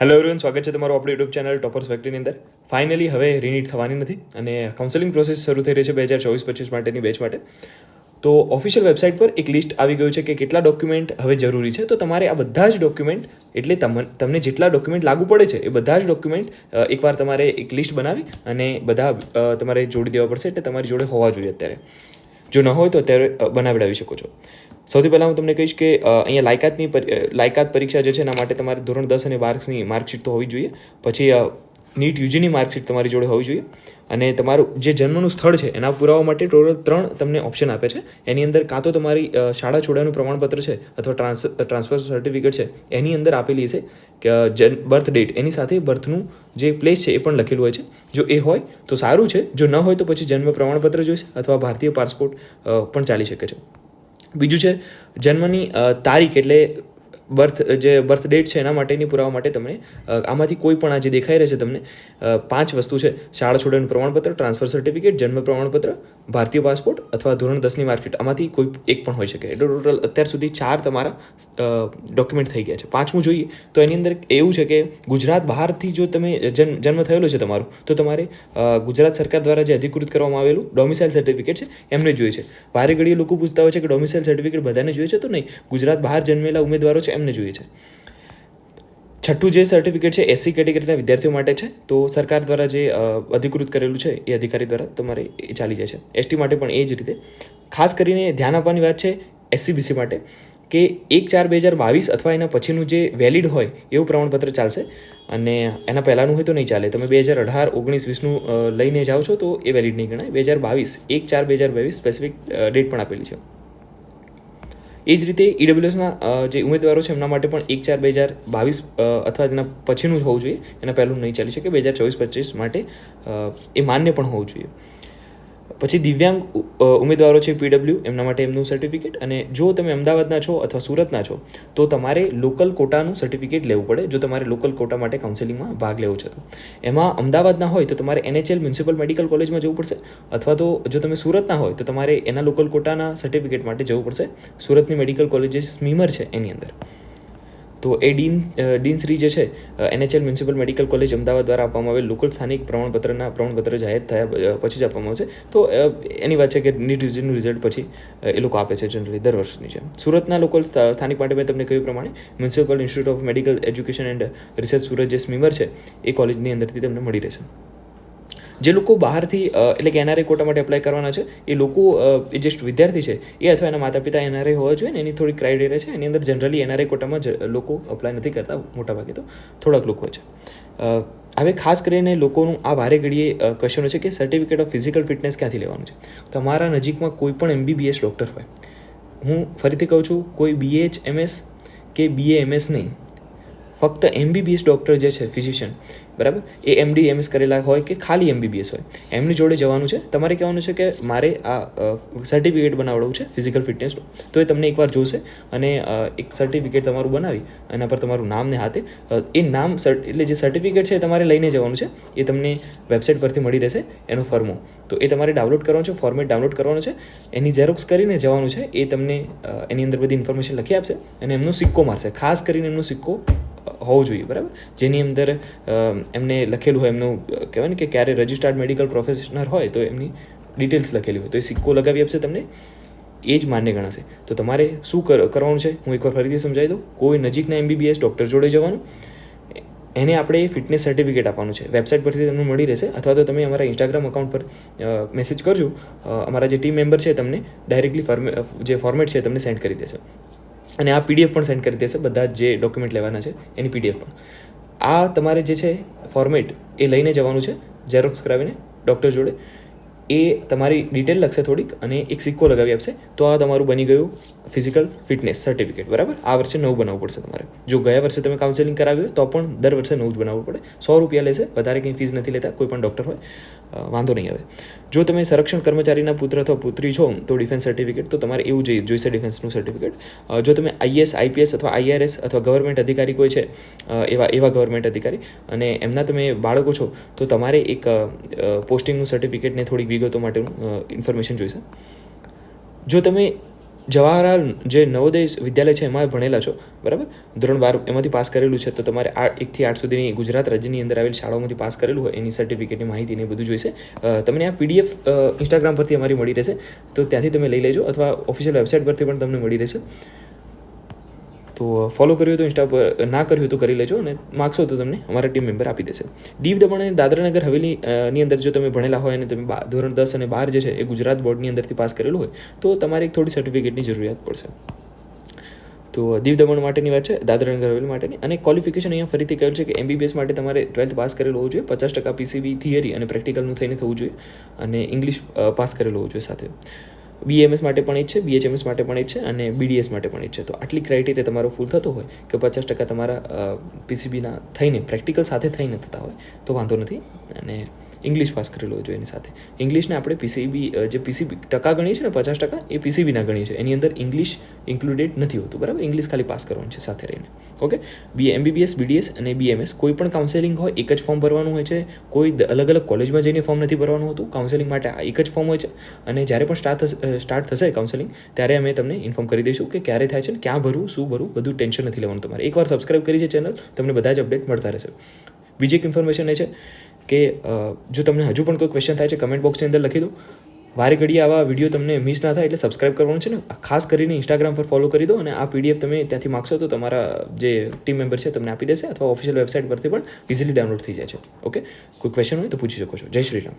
Hello everyone, સ્વાગત છે તમારું આપણી યુટ્યુબ ચેનલ ટોપર્સ ફેક્ટરીની અંદર. ફાઇનલી હવે રીનીટ થવાની નથી અને કાઉન્સેલિંગ પ્રોસેસ શરૂ થઈ રહી છે 2024-25 માટેની બેચ માટે. તો ઓફિશિયલ વેબસાઇટ પર એક લિસ્ટ આવી ગયું છે કે કેટલા ડોક્યુમેન્ટ હવે જરૂરી છે. તો તમારે આ બધા જ ડોક્યુમેન્ટ, એટલે તમને જેટલા ડોક્યુમેન્ટ લાગુ પડે છે એ બધા જ ડોક્યુમેન્ટ એકવાર તમારે એક લિસ્ટ બનાવી અને બધા તમારે જોડી દેવા પડશે. એટલે તમારી જોડે હોવા જોઈએ અત્યારે. જો ન હોય તો અત્યારે બનાવડાવી શકો છો. સૌથી પહેલાં હું તમને કહીશ કે અહીંયા લાયકાત પરીક્ષા જે છે એના માટે તમારે ધોરણ 10 અને 12ની માર્કશીટ તો હોવી જોઈએ. પછી નીટ યુજીની માર્કશીટ તમારી જોડે હોવી જોઈએ. અને તમારું જે જન્મનું સ્થળ છે એના પુરાવા માટે ટોટલ 3 તમને ઓપ્શન આપે છે. એની અંદર કાં તો તમારી શાળા છોડ્યાનું પ્રમાણપત્ર છે અથવા ટ્રાન્સફર સર્ટિફિકેટ છે એની અંદર આપેલી છે કે બર્થ ડેટ, એની સાથે બર્થનું જે પ્લેસ છે એ પણ લખેલું હોય છે. જો એ હોય તો સારું છે. જો ન હોય તો પછી જન્મ પ્રમાણપત્ર જોઈશે અથવા ભારતીય પાસપોર્ટ પણ ચાલી શકે છે. બીજું છે જન્મની તારીખ, એટલે બર્થ ડેટ છે એના માટેની પુરાવા માટે તમને આમાંથી કોઈ પણ આ જે દેખાઈ રહે છે તમને 5 વસ્તુ છે: શાળા છોડ્યાનું પ્રમાણપત્ર, ટ્રાન્સફર સર્ટિફિકેટ, જન્મ પ્રમાણપત્ર, ભારતીય પાસપોર્ટ અથવા ધોરણ 10ની માર્કશીટ. આમાંથી કોઈ એક પણ હોઈ શકે. એટલે ટોટલ અત્યાર સુધી 4 તમારા ડોક્યુમેન્ટ થઈ ગયા છે. 5મું જોઈએ તો એની અંદર એવું છે કે ગુજરાત બહારથી જો તમે જન્મ થયેલો છે તમારો, તો તમારે ગુજરાત સરકાર દ્વારા જે અધિકૃત કરવામાં આવેલું ડોમિસાઇલ સર્ટિફિકેટ છે એમને જોઈએ છે. વારે ઘડીએ લોકો પૂછતા હોય છે કે ડોમિસાઇલ સર્ટિફિકેટ બધાને જોઈએ છે, તો નહીં, ગુજરાત બહાર જન્મેલા ઉમેદવારો છે એમને જોઈએ છે. છઠ્ઠું જે સર્ટિફિકેટ છે એસસી કેટેગરીના વિદ્યાર્થીઓ માટે છે. તો સરકાર દ્વારા જે અધિકૃત કરેલું છે એ અધિકારી દ્વારા તમારે એ ચાલી જાય છે. એસટી માટે પણ એ જ રીતે. ખાસ કરીને ધ્યાન આપવાની વાત છે એસસીબીસી માટે કે 1/4/2022 અથવા એના પછીનું જે વેલિડ હોય એવું પ્રમાણપત્ર ચાલશે. અને એના પહેલાંનું હોય તો નહીં ચાલે. તમે 2018, 19, 20નું લઈને જાઓ છો તો એ વેલિડ નહીં ગણાય. 2022, 1/4/2022 સ્પેસિફિક ડેટ પણ આપેલી છે. એ જ રીતે ઈડબ્લ્યુએસના જે ઉમેદવારો છે એમના માટે પણ 1/4/2022 અથવા તેના પછીનું જ હોવું જોઈએ. એના પહેલું નહીં ચાલી શકે. 2024-25 માટે એ માન્ય પણ હોવું જોઈએ. પછી દિવ્યાંગ ઉમેદવારો છે પીડબ્લ્યુ, એમના માટે એમનું સર્ટિફિકેટ. અને જો તમે અમદાવાદના છો અથવા સુરતના છો તો તમારે લોકલ કોટાનું સર્ટિફિકેટ લેવું પડે જો તમારે લોકલ કોટા માટે કાઉન્સેલિંગમાં ભાગ લેવો છે તો. એમાં અમદાવાદના હોય તો તમારે NHL મ્યુનિસિપલ મેડિકલ કોલેજમાં જવું પડશે. અથવા તો જો તમે સુરતના હોય તો તમારે એના લોકલ કોટાના સર્ટિફિકેટ માટે જવું પડશે સુરતની મેડિકલ કોલેજ જે સ્મીમર છે એની અંદર. તો એ ડીનશ્રી જે છે NHL municipal medical college Ahmedabad દ્વારા આપવામાં આવેલ લોકલ સ્થાનિક પ્રમાણપત્ર જાહેર થયા પછી જ આપવામાં આવશે. તો એની વાત છે કે નીટ યુજીનું રિઝલ્ટ પછી એ લોકો આપે છે જનરલી દર વર્ષની જેમ. સુરતના લોકલ સ્થાનિક માટે મેં તમને કહ્યું પ્રમાણે municipal institute of medical education and research Surat જે સ્મીમર છે એ કોલેજની અંદરથી તમને મળી રહેશે. જે લોકો બહારથી એટલે કે NRI કોટા માટે એપ્લાય કરવાના છે એ લોકો, એ જે વિદ્યાર્થી છે એ અથવા એના માતા પિતા NRI હોવા જોઈએ ને, એની થોડી ક્રાઇટેરિયા છે. એની અંદર જનરલી NRI કોટામાં જ લોકો અપ્લાય નથી કરતા, મોટાભાગે તો થોડાક લોકો છે. હવે ખાસ કરીને લોકોનું આ વારે ઘડીએ ક્વેશ્ચનો છે કે સર્ટિફિકેટ ઓફ ફિઝિકલ ફિટનેસ ક્યાંથી લેવાનું છે. તમારા નજીકમાં કોઈ પણ MBBS ડૉક્ટર હોય, હું ફરીથી કહું છું, કોઈ BHMS કે BAMS નહીં, ફક્ત MBBS ડૉક્ટર જે છે ફિઝિશિયન, બરાબર, એ MD MS કરેલા હોય કે ખાલી MBBS હોય, એમની જોડે જવાનું છે. તમારે કહેવાનું છે કે મારે આ સર્ટિફિકેટ બનાવડાવવું છે ફિઝિકલ ફિટનેસનું. તો એ તમને એકવાર જોશે અને એક સર્ટિફિકેટ તમારું બનાવી એના પર તમારું નામ ને હાથે એ નામ એટલે જે સર્ટિફિકેટ છે એ તમારે લઈને જવાનું છે. એ તમને વેબસાઇટ પરથી મળી રહેશે એનો ફોર્મો. તો એ તમારે ડાઉનલોડ કરવાનો છે, ફોર્મેટ ડાઉનલોડ કરવાનો છે, એની ઝેરોક્સ કરીને જવાનું છે. એ તમને એની અંદર બધી ઇન્ફોર્મેશન લખી આપશે અને એમનો સિક્કો મારશે. ખાસ કરીને એમનો સિક્કો હોવું જોઈએ, બરાબર, જેની અંદર એમને લખેલું હોય, એમનું કહેવાય ને કે ક્યારે રજિસ્ટર્ડ મેડિકલ પ્રોફેશનલ હોય તો એમની ડિટેલ્સ લખેલી હોય તો એ સિક્કો લગાવી આપશે તમને. એ જ માન્ય ગણાશે. તો તમારે શું કરવાનું છે હું એકવાર ફરીથી સમજાવી દઉં. કોઈ નજીકના MBBS ડૉક્ટર જોડે જવાનું, એને આપણે ફિટનેસ સર્ટિફિકેટ આપવાનું છે. વેબસાઇટ પરથી તમને મળી રહેશે અથવા તો તમે અમારા ઇન્સ્ટાગ્રામ અકાઉન્ટ પર મેસેજ કરજો. અમારા જે ટીમ મેમ્બર છે તમને ડાયરેક્ટલી જે ફોર્મેટ છે તમને સેન્ડ કરી દેશે. અને આ PDF પણ સેન્ડ કરી દેશે, બધા જે ડોક્યુમેન્ટ લેવાના છે એની PDF પણ. આ તમારે જે છે ફોર્મેટ એ લઈને જવાનું છે ઝેરોક્સ કરાવીને ડૉક્ટર જોડે. એ તમારી ડિટેલ લખશે થોડીક અને એક સિક્કો લગાવી આપશે. તો આ તમારું બની ગયું ફિઝિકલ ફિટનેસ સર્ટિફિકેટ, બરાબર. આ વર્ષે નવું બનાવવું પડશે તમારે. જો ગયા વર્ષે તમે કાઉન્સેલિંગ કરાવ્યું હોય તો પણ દર વર્ષે નવું જ બનાવવું પડે. ₹100 લેશે, વધારે કંઈ ફીસ નથી લેતા કોઈ પણ ડૉક્ટર હોય, વાંધો નહીં આવે. જો તમે સંરક્ષણ કર્મચારીના પુત્ર અથવા પુત્રી છો તો ડિફેન્સ સર્ટિફિકેટ તો તમારે એવું જોઈશે, ડિફેન્સનું સર્ટિફિકેટ. જો તમે IAS, IPS અથવા IRS અથવા ગવર્મેન્ટ અધિકારી કોઈ છે એવા ગવર્મેન્ટ અધિકારી અને એમના તમે બાળકો છો તો તમારે એક પોસ્ટિંગનું સર્ટિફિકેટને થોડીક વિગતો માટેનું ઇન્ફોર્મેશન જોઈશે. જો તમે જવાહરલાલ જે નવોદય વિદ્યાલય છે એમાં ભણેલા છો, બરાબર, ધોરણ 12 એમાંથી પાસ કરેલું છે, તો તમારે 1 થી 8 સુધીની ગુજરાત રાજ્યની અંદર આવેલ શાળાઓમાંથી પાસ કરેલું હોય એની સર્ટિફિકેટની માહિતી ને બધું જોઈશે. તમને આ PDF ઇન્સ્ટાગ્રામ પરથી અમારી મળી રહેશે, તો ત્યાંથી તમે લઈ લેજો, અથવા ઓફિશિયલ વેબસાઇટ પરથી પણ તમને મળી રહેશે. તો ફોલો કર્યું હોય તો ઇન્સ્ટા પર, ના કર્યું હોય તો કરી લેજો, અને માગશો તો તમને અમારા ટીમ મેમ્બર આપી દેશે. દીવ દમણ અને દાદરાનગર હવેલી ની અંદર જો તમે ભણેલા હોય અને તમે ધોરણ 10 અને 12 જે છે એ ગુજરાત બોર્ડની અંદરથી પાસ કરેલું હોય તો તમારે એક થોડી સર્ટિફિકેટની જરૂરિયાત પડશે. તો દીવ દમણ માટેની વાત છે, દાદરાનગર હવેલી માટેની. અને ક્વોલિફિકેશન અહીંયા ફરીથી કહ્યું છે કે MBBS માટે તમારે 12th પાસ કરેલું હોવું જોઈએ, 50% PCB થિયરી અને પ્રેક્ટિકલનું થઈને થવું જોઈએ, અને ઇંગ્લિશ પાસ કરેલું હોવું જોઈએ સાથે. BMS માટે પણ જ છે, BHMS માટે પણ જ છે, અને BDS માટે પણ જ છે. તો આટલી ક્રાઇટેરિયા તમારો ફૂલ થતો હોય કે 50% તમારા PCBના થઈને પ્રેક્ટિકલ સાથે થઈને થતા હોય તો વાંધો નથી, અને ઇંગ્લિશ પાસ કરેલું હોય જોઈએ એની સાથે. ઇંગ્લિશને આપણે PCB જે PCB ટકા ગણીએ છીએ ને 50%, એ PCBના ગણીએ છીએ, એની અંદર ઇંગ્લિશ ઇન્ક્લુડેડ નથી હોતું, બરાબર. ઇંગ્લિશ ખાલી પાસ કરવાનું છે સાથે રહીને. ઓકે. MBBS, BDS અને BMS કોઈ પણ કાઉન્સેલિંગ હોય એક જ ફોર્મ ભરવાનું હોય છે, કોઈ અલગ અલગ કોલેજમાં જઈને ફોર્મ નથી ભરવાનું હોતું. કાઉન્સેલિંગ માટે આ એક જ ફોર્મ હોય છે, અને જ્યારે પણ સ્ટાર્ટ થશે કાઉન્સેલિંગ ત્યારે અમે તમને ઇન્ફોર્મ કરી દઈશું કે ક્યારે થાય છે, ક્યાં ભરવું, શું ભરવું, બધું ટેન્શન નથી લેવાનું તમારે. એકવાર સબસ્ક્રાઇબ કરી છે ચેનલ, તમને બધા જ અપડેટ મળતા રહેશે. બીજી એક ઇન્ફોર્મેશન એ છે કે જો તમને હજુ પણ કોઈ ક્વેશ્ચન થાય છે કમેન્ટ બોક્સની અંદર લખી દો. વારે ઘડીએ આવા વિડીયો તમને મિસ ના થાય એટલે સબસ્ક્રાઇબ કરવાનું છે ને, ખાસ કરીને ઇન્સ્ટાગ્રામ પર ફોલો કરી દો, અને આ PDF તમે ત્યાંથી માગશો તો તમારા જે ટીમ મેમ્બર છે તમને આપી દેશે, અથવા ઓફિશિયલ વેબસાઇટ પરથી પણ ઇઝીલી ડાઉનલોડ થઈ જાય છે. ઓકે. કોઈ ક્વેશ્ચન હોય તો પૂછી શકો છો. જય શ્રી રામ.